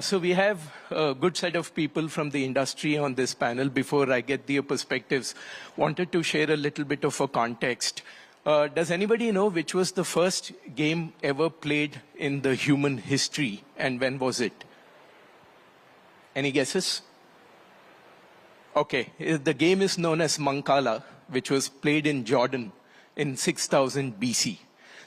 So we have a good set of people from the industry on this panel. Before I get their perspectives, wanted to share a little bit of a context. Does anybody know which was the first game ever played in the human history, and when was it? Any guesses? Okay, the game is known as Mancala, which was played in Jordan in 6000 BC.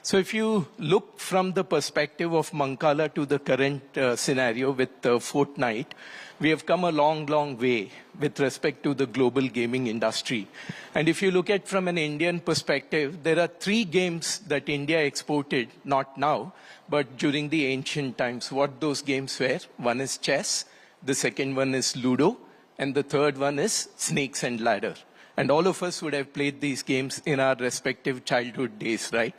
So if you look from the perspective of Mancala to the current scenario with Fortnite, we have come a long, long way with respect to the global gaming industry. And if you look at from an Indian perspective, there are 3 games that India exported, not now, but during the ancient times. What those games were? One is chess, the second one is Ludo, and the third one is Snakes and Ladder. And all of us would have played these games in our respective childhood days, right?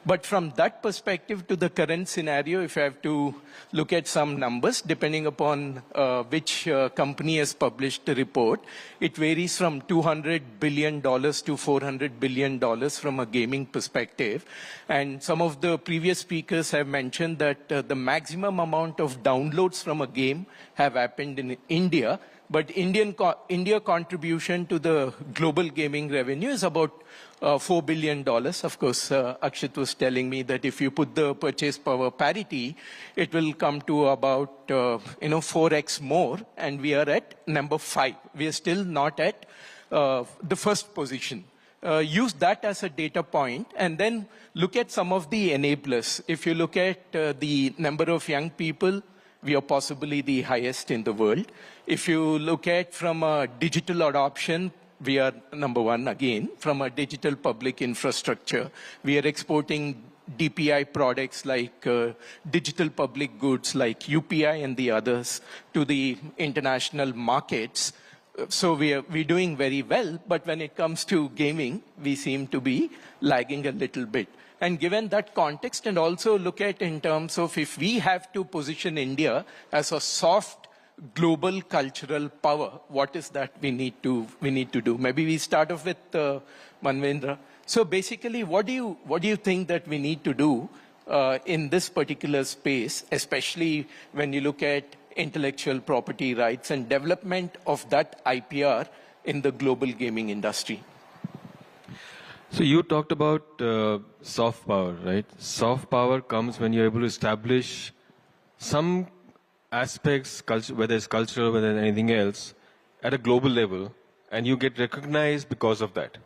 But from that perspective to the current scenario, if I have to look at some numbers, depending upon which company has published the report, it varies from $200 billion to $400 billion from a gaming perspective. And some of the previous speakers have mentioned that the maximum amount of downloads from a game have happened in India. But India contribution to the global gaming revenue is about $4 billion. Of course, Akshat was telling me that if you put the purchase power parity, it will come to about 4x more, and we are at number 5. We are still not at the first position. Use that as a data point, and then look at some of the enablers. If you look at the number of young people, we are possibly the highest in the world. If you look at from a digital adoption, we are number 1 again. From a digital public infrastructure, we are exporting DPI products like digital public goods like UPI and the others to the international markets. So we're doing very well, but when it comes to gaming, we seem to be lagging a little bit. And given that context, and also look at in terms of if we have to position India as a soft global cultural power, what is that we need to do? Maybe we start off with Manvendra. So basically, what do you think that we need to do in this particular space, especially when you look at intellectual property rights and development of that IPR in the global gaming industry? So you talked about soft power, right? Soft power comes when you're able to establish some aspects, whether it's cultural, whether it's anything else, at a global level, and you get recognized because of that.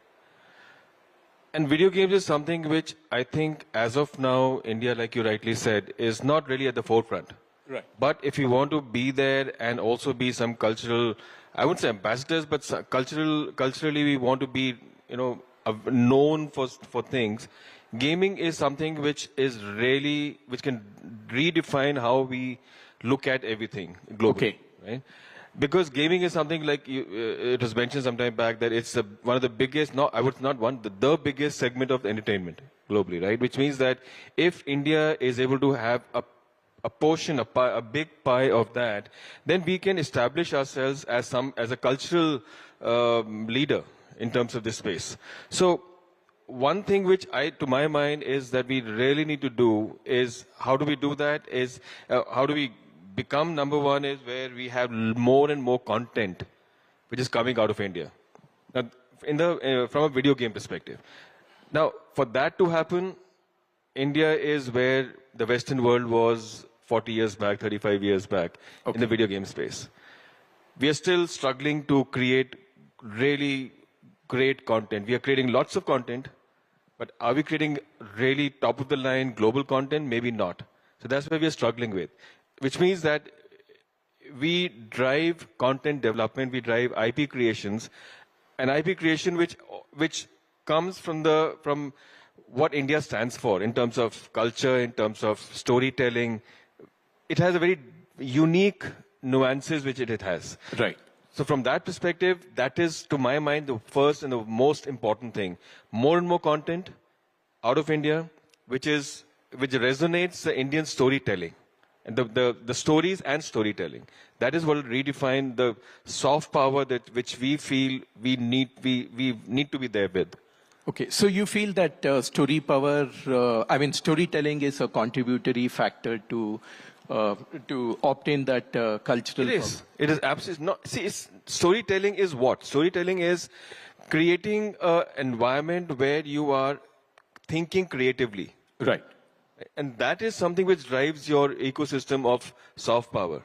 And video games is something which I think, as of now, India, like you rightly said, is not really at the forefront. Right. But if you want to be there and also be some cultural, I wouldn't say ambassadors, but culturally we want to be, known for things. Gaming is something which can redefine how we look at everything globally. Okay. Right? Because gaming is something like it was mentioned some time back that it's one of the biggest, the biggest segment of entertainment globally, right? Which means that if India is able to have a portion, a big pie of that, then we can establish ourselves as a cultural leader in terms of this space. So one thing which to my mind is that we really need to do is, how do we do that, is how do we become number 1 is where we have more and more content which is coming out of India. Now, from a video game perspective. Now, for that to happen, India is where the Western world was 40 years back, 35 years back, in the video game space. We are still struggling to create really great content. We are creating lots of content, but are we creating really top of the line global content? Maybe not. So that's where we are struggling with, which means that we drive content development, we drive IP creations, and IP creation which comes from what India stands for in terms of culture, in terms of storytelling. It has a very unique nuances which it has. Right. So from that perspective, that is, to my mind, the first and the most important thing. More and more content out of India, which resonates the Indian storytelling. And the stories and storytelling. That is what will redefine the soft power which we feel we need to be there with. Okay, so you feel that storytelling is a contributory factor to to obtain that cultural. It is. It is absolutely not. See, storytelling is what? Storytelling is creating an environment where you are thinking creatively. Right. And that is something which drives your ecosystem of soft power.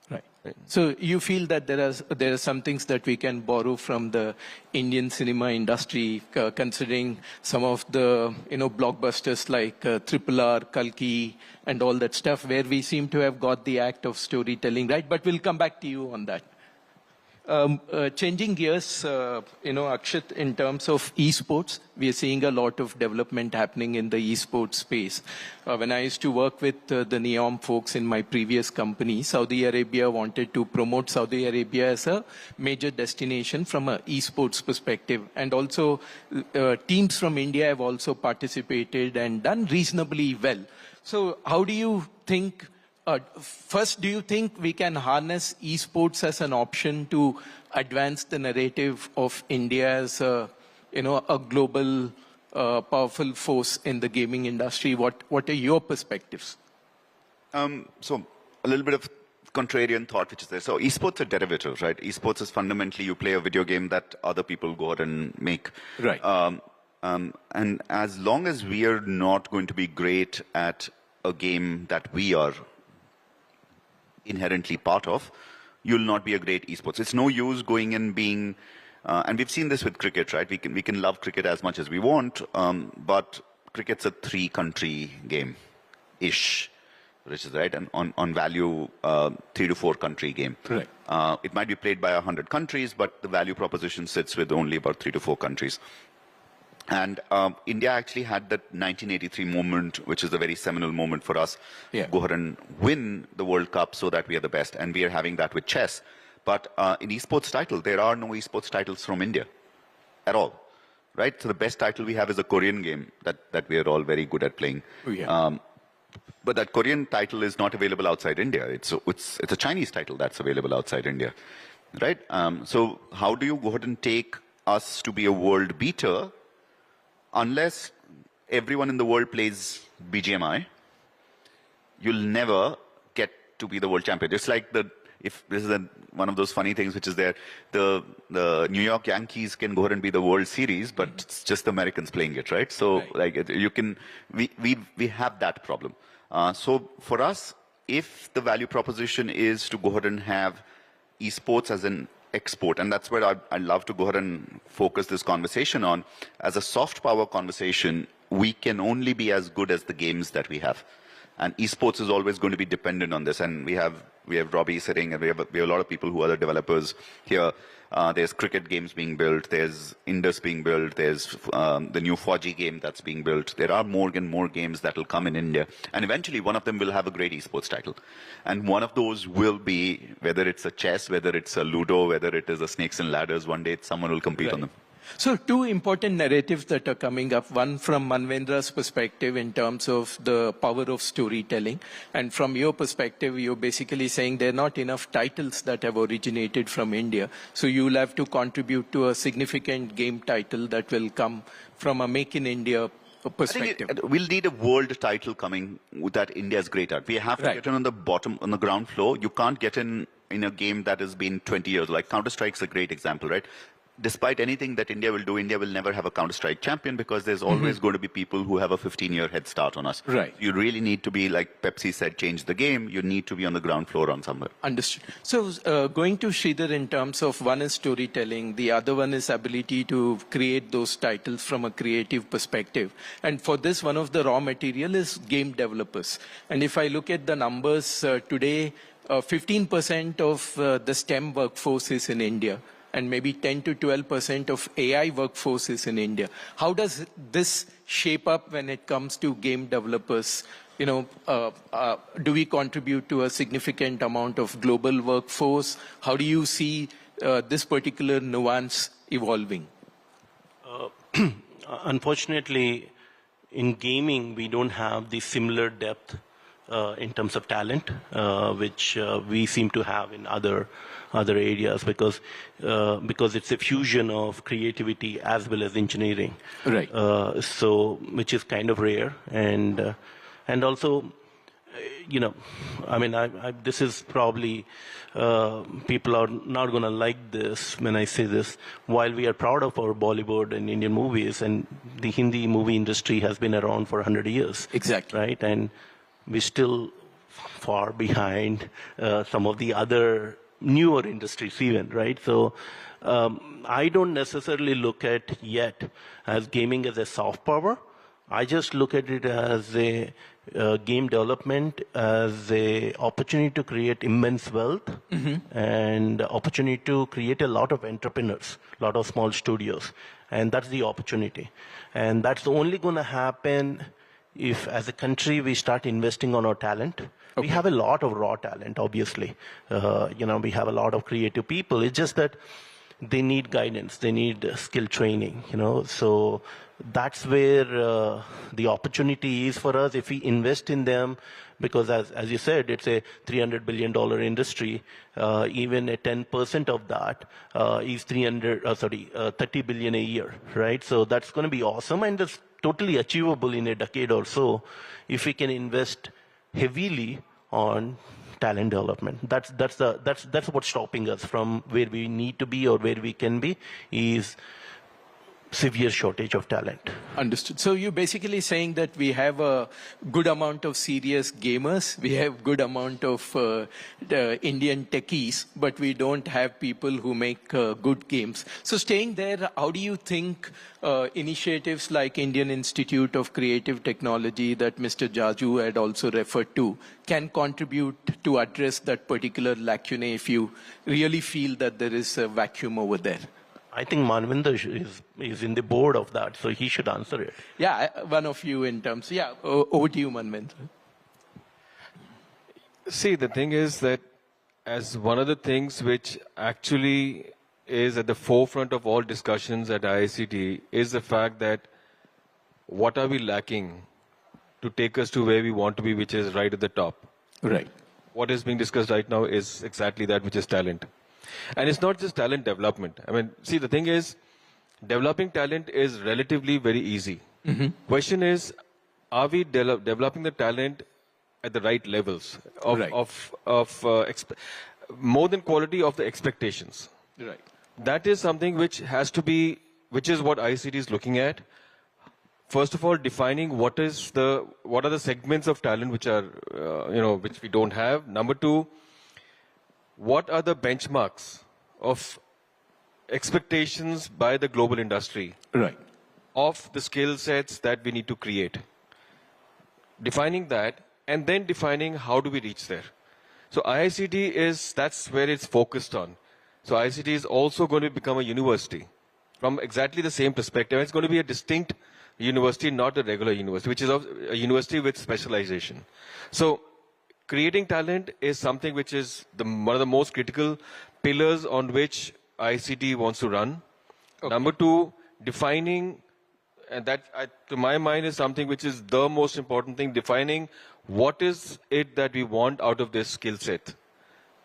Right. So you feel that there are some things that we can borrow from the Indian cinema industry, considering some of the blockbusters like RRR, Kalki, and all that stuff, where we seem to have got the act of storytelling right. But we'll come back to you on that. Changing gears, Akshat, in terms of esports, we are seeing a lot of development happening in the esports space. When I used to work with the NEOM folks in my previous company, Saudi Arabia wanted to promote Saudi Arabia as a major destination from an esports perspective. And also, teams from India have also participated and done reasonably well. So how do you think... first, do you think we can harness esports as an option to advance the narrative of India as a global, powerful force in the gaming industry? What are your perspectives? So a little bit of contrarian thought which is there. So esports are derivatives, right? Esports is fundamentally you play a video game that other people go out and make. Right. And as long as we are not going to be great at a game that we are inherently part of, you'll not be a great esports. It's no use going and being, and we've seen this with cricket, right? We can love cricket as much as we want, but cricket's a 3-country game-ish, which is right, and on value, 3 to 4 country game. Right. It might be played by 100 countries, but the value proposition sits with only about 3 to 4 countries. And India actually had that 1983 moment, which is a very seminal moment for us. Yeah. Go ahead and win the World Cup so that we are the best. And we are having that with chess. But in esports title, there are no esports titles from India at all. Right? So the best title we have is a Korean game that we are all very good at playing. Oh, yeah. But that Korean title is not available outside India. It's a Chinese title that's available outside India. Right? So how do you go ahead and take us to be a world beater unless everyone in the world plays BGMI? You'll never get to be the world champion. It's like if this is one of those funny things which is there, the New York Yankees can go ahead and be the World Series, but it's just Americans playing it, right? So right. we have that problem. So for us, if the value proposition is to go ahead and have esports as an export, and that's where I'd love to go ahead and focus this conversation on. As a soft power conversation, we can only be as good as the games that we have. And esports is always going to be dependent on this. And we have Robbie sitting, and we have a lot of people who are the developers here. There's cricket games being built. There's Indus being built. There's the new 4G game that's being built. There are more and more games that will come in India. And eventually one of them will have a great esports title. And one of those will be, whether it's a chess, whether it's a Ludo, whether it is a Snakes and Ladders, one day someone will compete on them. So 2 important narratives that are coming up, one from Manvendra's perspective in terms of the power of storytelling, and from your perspective, you're basically saying there are not enough titles that have originated from India, so you'll have to contribute to a significant game title that will come from a Make in India perspective. I think we'll need a world title coming that India is great at. We have to get in on the bottom, on the ground floor. You can't get in a game that has been 20 years. Like Counter-Strike's a great example, right? Despite anything that India will do, India will never have a Counter-Strike champion because there's always going to be people who have a 15-year head start on us. Right. You really need to be, like Pepsi said, change the game. You need to be on the ground floor on somewhere. Understood. So going to Sridhar in terms of one is storytelling, the other one is ability to create those titles from a creative perspective. And for this, one of the raw material is game developers. And if I look at the numbers today, 15% of the STEM workforce is in India, and maybe 10 to 12% of AI workforce is in India. How does this shape up when it comes to game developers? Do we contribute to a significant amount of global workforce? How do you see this particular nuance evolving? Unfortunately, in gaming, we don't have the similar depth in terms of talent, which we seem to have in other areas, because it's a fusion of creativity as well as engineering. Right. So which is kind of rare, and also I mean, this is probably, people are not going to like this when I say this. While we are proud of our Bollywood and Indian movies, and the Hindi movie industry has been around for 100 years. Exactly. Right? And we're still far behind some of the other newer industries even, right? So I don't necessarily look at yet as gaming as a soft power. I just look at it as a game development, as a opportunity to create immense wealth, and opportunity to create a lot of entrepreneurs, a lot of small studios. And that's the opportunity. And that's only going to happen if, as a country, we start investing on our talent. We have a lot of raw talent, obviously. We have a lot of creative people. It's just that they need guidance. They need skill training, So that's where the opportunity is for us if we invest in them, because as you said, it's a $300 billion industry. Even a 10% of that is 30 billion a year, right? So that's going to be awesome, and it's totally achievable in a decade or so if we can invest heavily on talent development. That's what's stopping us from where we need to be or where we can be, is severe shortage of talent. Understood. So you're basically saying that we have a good amount of serious gamers, we have good amount of Indian techies, but we don't have people who make good games. So staying there, how do you think initiatives like Indian Institute of Creative Technology that Mr. Jaju had also referred to can contribute to address that particular lacunae if you really feel that there is a vacuum over there? I think Manvendra is in the board of that, so he should answer it. Yeah, one of you in terms. Yeah, over to you, Manvendra. See, the thing is that as one of the things which actually is at the forefront of all discussions at IICT is the fact that what are we lacking to take us to where we want to be, which is right at the top. Right. What is being discussed right now is exactly that, which is talent. And it's not just talent development. I mean, see, the thing is, developing talent is relatively very easy. Question is, are we developing the talent at the right levels of more than quality of the expectations? Right. That is something which has to be, which is what ICT is looking at. First of all, defining what are the segments of talent which are, which we don't have. Number two, what are the benchmarks of expectations by the global industry of the skill sets that we need to create? Defining that, and then defining how do we reach there. So IICT that's where it's focused on. So IICT is also going to become a university from exactly the same perspective. It's going to be a distinct university, not a regular university, which is a university with specialization. So creating talent is something which is one of the most critical pillars on which ICT wants to run. Number two, defining, and that to my mind is something which is the most important thing, defining what is it that we want out of this skill set.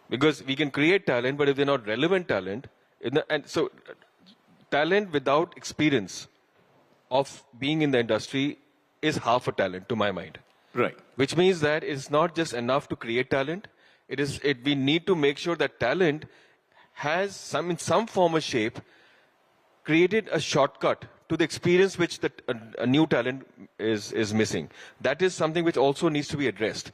Because we can create talent, but if they're not relevant talent, and so talent without experience of being in the industry is half a talent to my mind. Right. Which means that it's not just enough to create talent. We need to make sure that talent has in some form or shape created a shortcut to the experience which a new talent is missing. That is something which also needs to be addressed.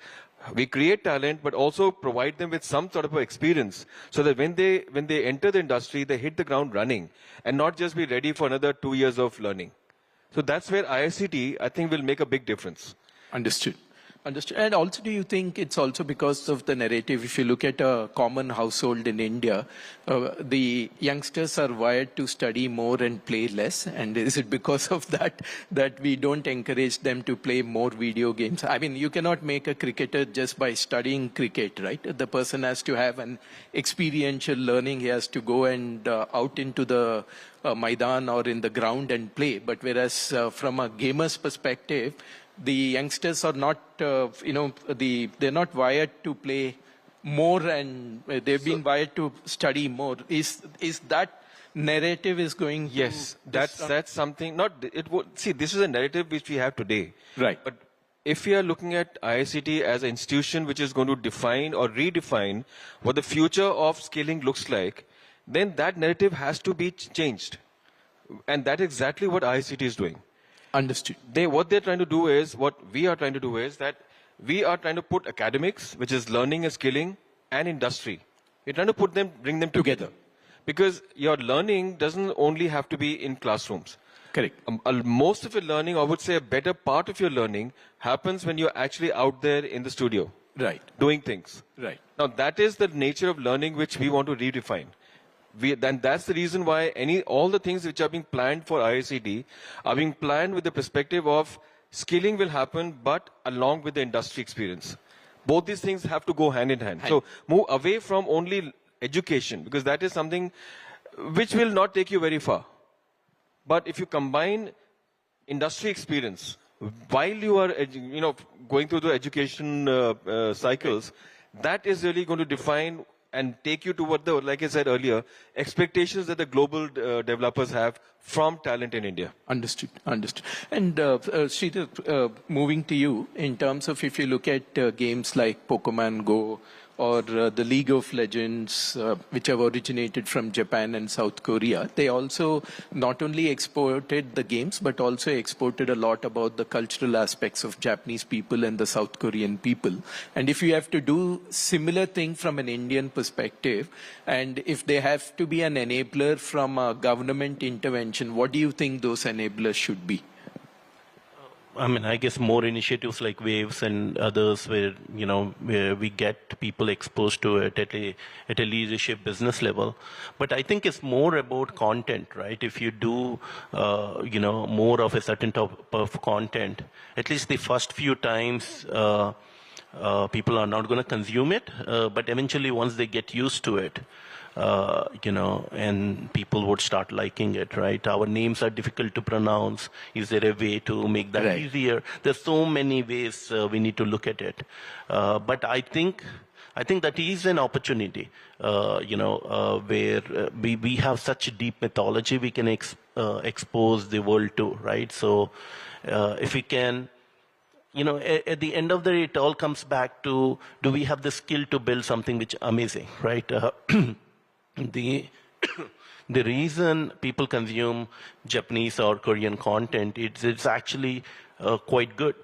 We create talent, but also provide them with some sort of experience so that when they enter the industry, they hit the ground running and not just be ready for another 2 years of learning. So that's where IICT, I think, will make a big difference. Understood. Understood. And also, do you think it's also because of the narrative? If you look at a common household in India, the youngsters are wired to study more and play less. And is it because of that we don't encourage them to play more video games? I mean, you cannot make a cricketer just by studying cricket, right? The person has to have an experiential learning. He has to go and out into the Maidan or in the ground and play. But whereas from a gamer's perspective, the youngsters are not, they're not wired to play more, and they've been wired to study more. Is that narrative is going? Yes, that's something. See, this is a narrative which we have today. Right. But if we are looking at IICT as an institution which is going to define or redefine what the future of skilling looks like, then that narrative has to be changed. And that is exactly what IICT is doing. Understood. What they're trying to do is, what we are trying to do is that we are trying to put academics, which is learning and skilling, and industry. We're trying to bring them together. Because your learning doesn't only have to be in classrooms. Correct. Most of your learning, I would say a better part of your learning, happens when you're actually out there in the studio. Right. Doing things. Right. Now, that is the nature of learning which we want to redefine. Then that's the reason why all the things which are being planned for IICT are being planned with the perspective of skilling will happen, but along with the industry experience. Both these things have to go hand in hand. So move away from only education, because that is something which will not take you very far. But if you combine industry experience while you are, going through the education cycles, that is really going to define and take you to what like I said earlier, expectations that the global developers have from talent in India. Understood. Understood. And Sridhar, moving to you, in terms of if you look at games like Pokemon Go or the League of Legends, which have originated from Japan and South Korea, they also not only exported the games, but also exported a lot about the cultural aspects of Japanese people and the South Korean people. And if you have to do similar thing from an Indian perspective, and if they have to be an enabler from a government intervention, what do you think those enablers should be? I mean, I guess more initiatives like Waves and others where, where we get people exposed to it at a leadership business level. But I think it's more about content, right? If you do, more of a certain type of content, at least the first few times, people are not going to consume it. But eventually, once they get used to it, and people would start liking it, right? Our names are difficult to pronounce. Is there a way to make that easier? There's so many ways we need to look at it. But I think that is an opportunity, where we have such a deep mythology we can expose the world to, right? So if we can, at the end of the day, it all comes back to, do we have the skill to build something which is amazing, right? The reason people consume Japanese or Korean content, it's actually quite good,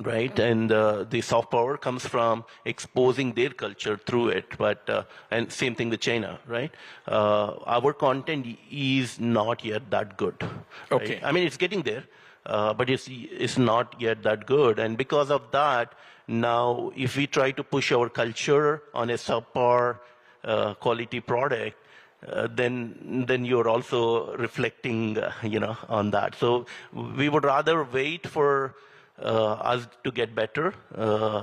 right? And the soft power comes from exposing their culture through it. But and same thing with China, right? Our content is not yet that good. Right? Okay. I mean, it's getting there, but it's not yet that good. And because of that, now if we try to push our culture on a subpar quality product, then you're also reflecting, on that. So we would rather wait for us to get better,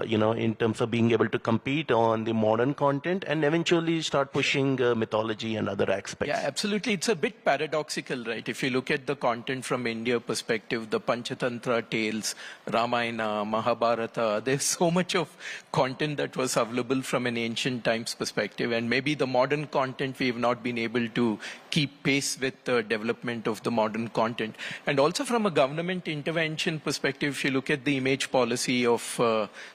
in terms of being able to compete on the modern content and eventually start pushing mythology and other aspects. Yeah, absolutely. It's a bit paradoxical, right? If you look at the content from India perspective, the Panchatantra tales, Ramayana, Mahabharata, there's so much of content that was available from an ancient times perspective. And maybe the modern content, we have not been able to keep pace with the development of the modern content. And also from a government intervention perspective, if you look at the image policy of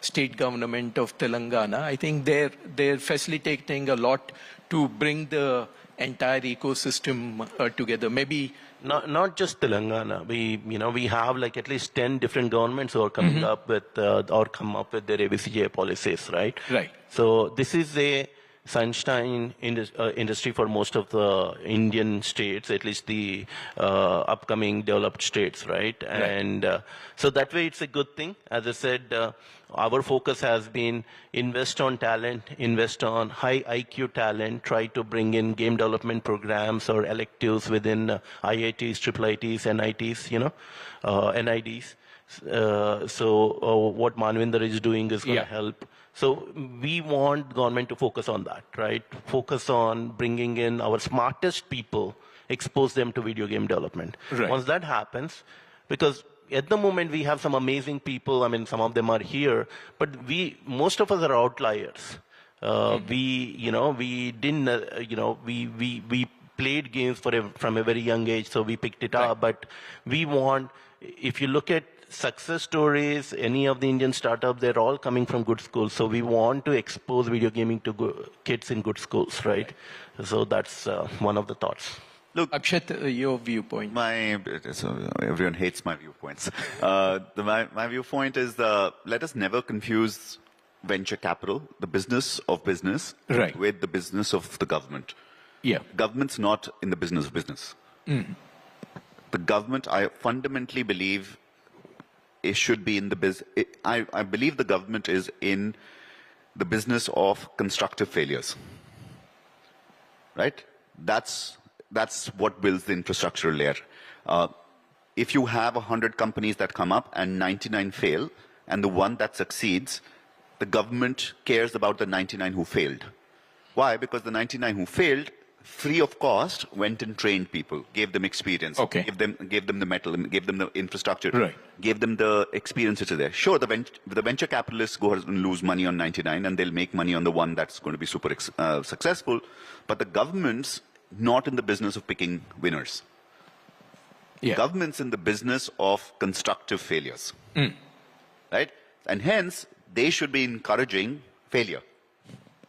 state government of Telangana, I think they're facilitating a lot to bring the entire ecosystem together. Maybe not just Telangana. We have like at least 10 different governments who are coming up with or come up with their ABCJ policies, right? Right. So this is a sunshine industry for most of the Indian states, at least the upcoming developed states, right? And so that way it's a good thing. As I said, our focus has been invest on talent, invest on high IQ talent, try to bring in game development programs or electives within IITs, IIITs, NITs, NIDs. So what Manvendra is doing is going to help. So we want government to focus on that, right? Focus on bringing in our smartest people, expose them to video game development. Right. Once that happens, because at the moment we have some amazing people. I mean, some of them are here, but most of us are outliers. We didn't, we played games from a very young age, so we picked it up. But we want, if you look at success stories, any of the Indian startups, they're all coming from good schools. So we want to expose video gaming to kids in good schools, right? So that's one of the thoughts. Look, Akshat, your viewpoint. Everyone hates my viewpoints. My viewpoint is let us never confuse venture capital, the business of business, right, with the business of the government. Yeah. Government's not in the business of business. The government, I fundamentally believe, it should be in the business. I believe the government is in the business of constructive failures. Right? That's what builds the infrastructural layer. If you have 100 companies that come up and 99 fail, and the one that succeeds, the government cares about the 99 who failed. Why? Because the 99 who failed, free of cost, went and trained people, gave them experience, gave them the metal, gave them the infrastructure, right, gave them the experience which is there. Sure, the venture capitalists go and lose money on 99 and they'll make money on the one that's going to be super successful, but the government's not in the business of picking winners. Yeah. Government's in the business of constructive failures, right? And hence, they should be encouraging failure,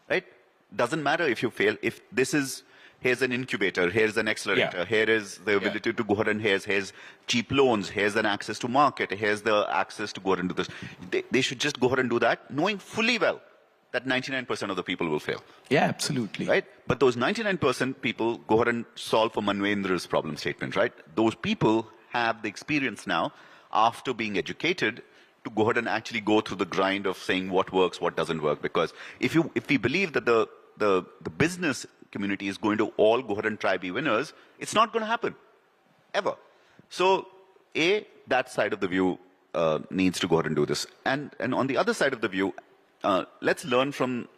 right? Doesn't matter if you fail. If this is, here's an incubator, here's an accelerator, here is the ability to go ahead and here's cheap loans, here's an access to market, here's the access to go ahead and do this. They should just go ahead and do that, knowing fully well that 99% of the people will fail. Yeah, absolutely. Right? But those 99% people go ahead and solve for Manvendra's problem statement, right? Those people have the experience now, after being educated, to go ahead and actually go through the grind of saying what works, what doesn't work. Because if we believe that the business community is going to all go ahead and try be winners, it's not going to happen, ever. So, that side of the view needs to go ahead and do this. And on the other side of the view, let's learn from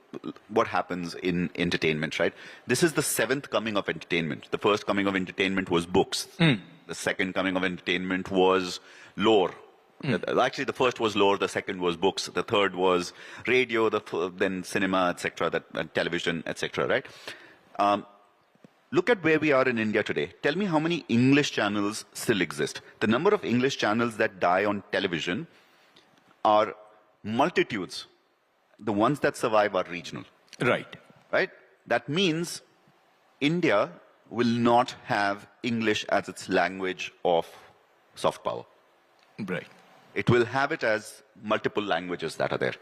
what happens in entertainment, right? This is the 7th coming of entertainment. The first coming of entertainment was books. The second coming of entertainment was lore. Actually, the first was lore, the second was books, the third was radio, then cinema, etc., television, etc., right? Look at where we are in India today. Tell me how many English channels still exist. The number of English channels that die on television are multitudes. The ones that survive are regional. Right. Right? That means India will not have English as its language of soft power. Right. It will have it as multiple languages that are there.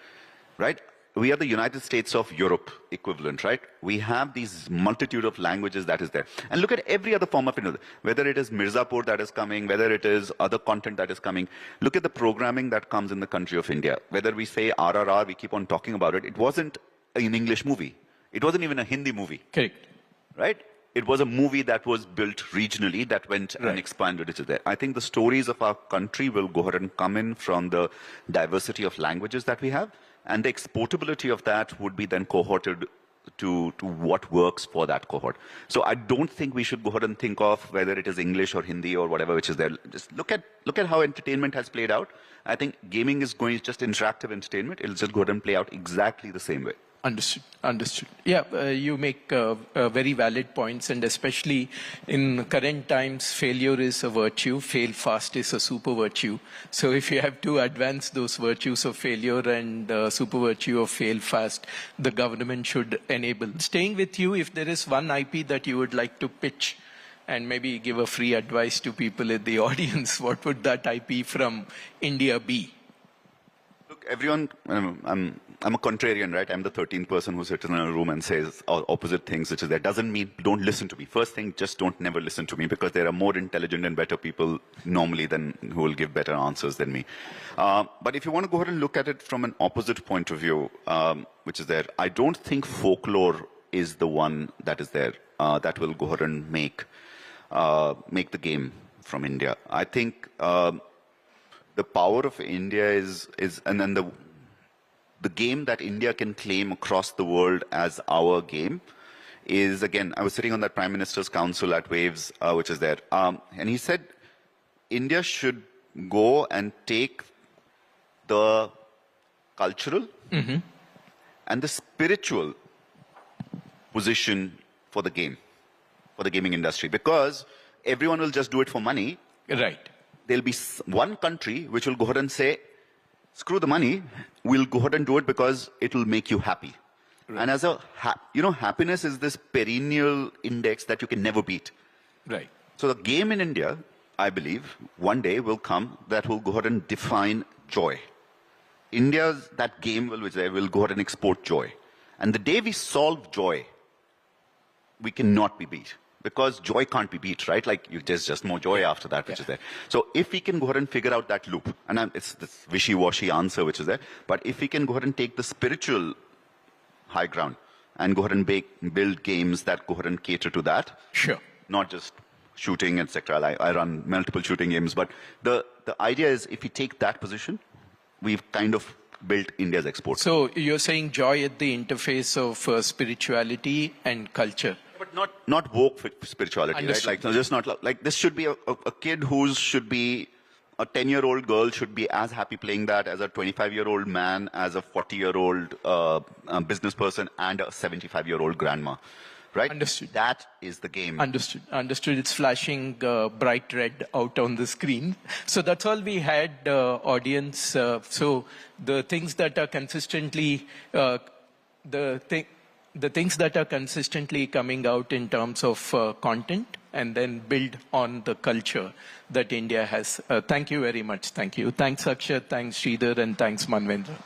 Right? We are the United States of Europe equivalent, right? We have these multitude of languages that is there. And look at every other form of, whether it is Mirzapur that is coming, whether it is other content that is coming. Look at the programming that comes in the country of India. Whether we say RRR, we keep on talking about it. It wasn't an English movie. It wasn't even a Hindi movie. Correct. Right? It was a movie that was built regionally, that went and expanded it there. I think the stories of our country will go ahead and come in from the diversity of languages that we have. And the exportability of that would be then cohorted to what works for that cohort. So I don't think we should go ahead and think of whether it is English or Hindi or whatever which is there. Just look at how entertainment has played out. I think gaming is going just interactive entertainment. It'll just go ahead and play out exactly the same way. Understood. Understood. Yeah, you make very valid points, and especially in current times, failure is a virtue. Fail fast is a super virtue. So if you have to advance those virtues of failure and super virtue of fail fast, the government should enable. Staying with you, if there is one IP that you would like to pitch and maybe give a free advice to people in the audience, what would that IP from India be? Look, everyone, I'm a contrarian, right? I'm the 13th person who sits in a room and says opposite things, which is that doesn't mean don't listen to me. First thing, just don't never listen to me, because there are more intelligent and better people normally than who will give better answers than me. But if you want to go ahead and look at it from an opposite point of view, which is there, I don't think folklore is the one that is there that will go ahead and make the game from India. I think the power of India is and then the game that India can claim across the world as our game is, again, I was sitting on that Prime Minister's Council at Waves, which is there, and he said India should go and take the cultural and the spiritual position for the game, for the gaming industry, because everyone will just do it for money. Right. there'll be one country which will go ahead and say, screw the money, we'll go ahead and do it because it'll make you happy. Right. And as a, happiness is this perennial index that you can never beat. Right. So the game in India, I believe, one day will come that will go ahead and define joy. India's, that game will go ahead and export joy. And the day we solve joy, we cannot be beat. Because joy can't be beat, right? Like, there's just more joy after that, which is there. So if we can go ahead and figure out that loop, and it's this wishy-washy answer which is there, but if we can go ahead and take the spiritual high ground and go ahead and build games that go ahead and cater to that. Sure. Not just shooting, etc. I run multiple shooting games, but the idea is if we take that position, we've kind of built India's export. So you're saying joy at the interface of spirituality and culture. But not woke spirituality, Understood. right? Like, no, just not like this should be a kid should be a 10-year-old girl should be as happy playing that as a 25-year-old man, as a 40-year-old business person, and a 75-year-old grandma, right? Understood. That is the game. Understood. Understood. It's flashing bright red out on the screen. So that's all we had, audience. So the things that are consistently the things that are consistently coming out in terms of content, and then build on the culture that India has. Thank you very much. Thank you. Thanks, Akshat. Thanks, Sridhar. And thanks, Manvendra.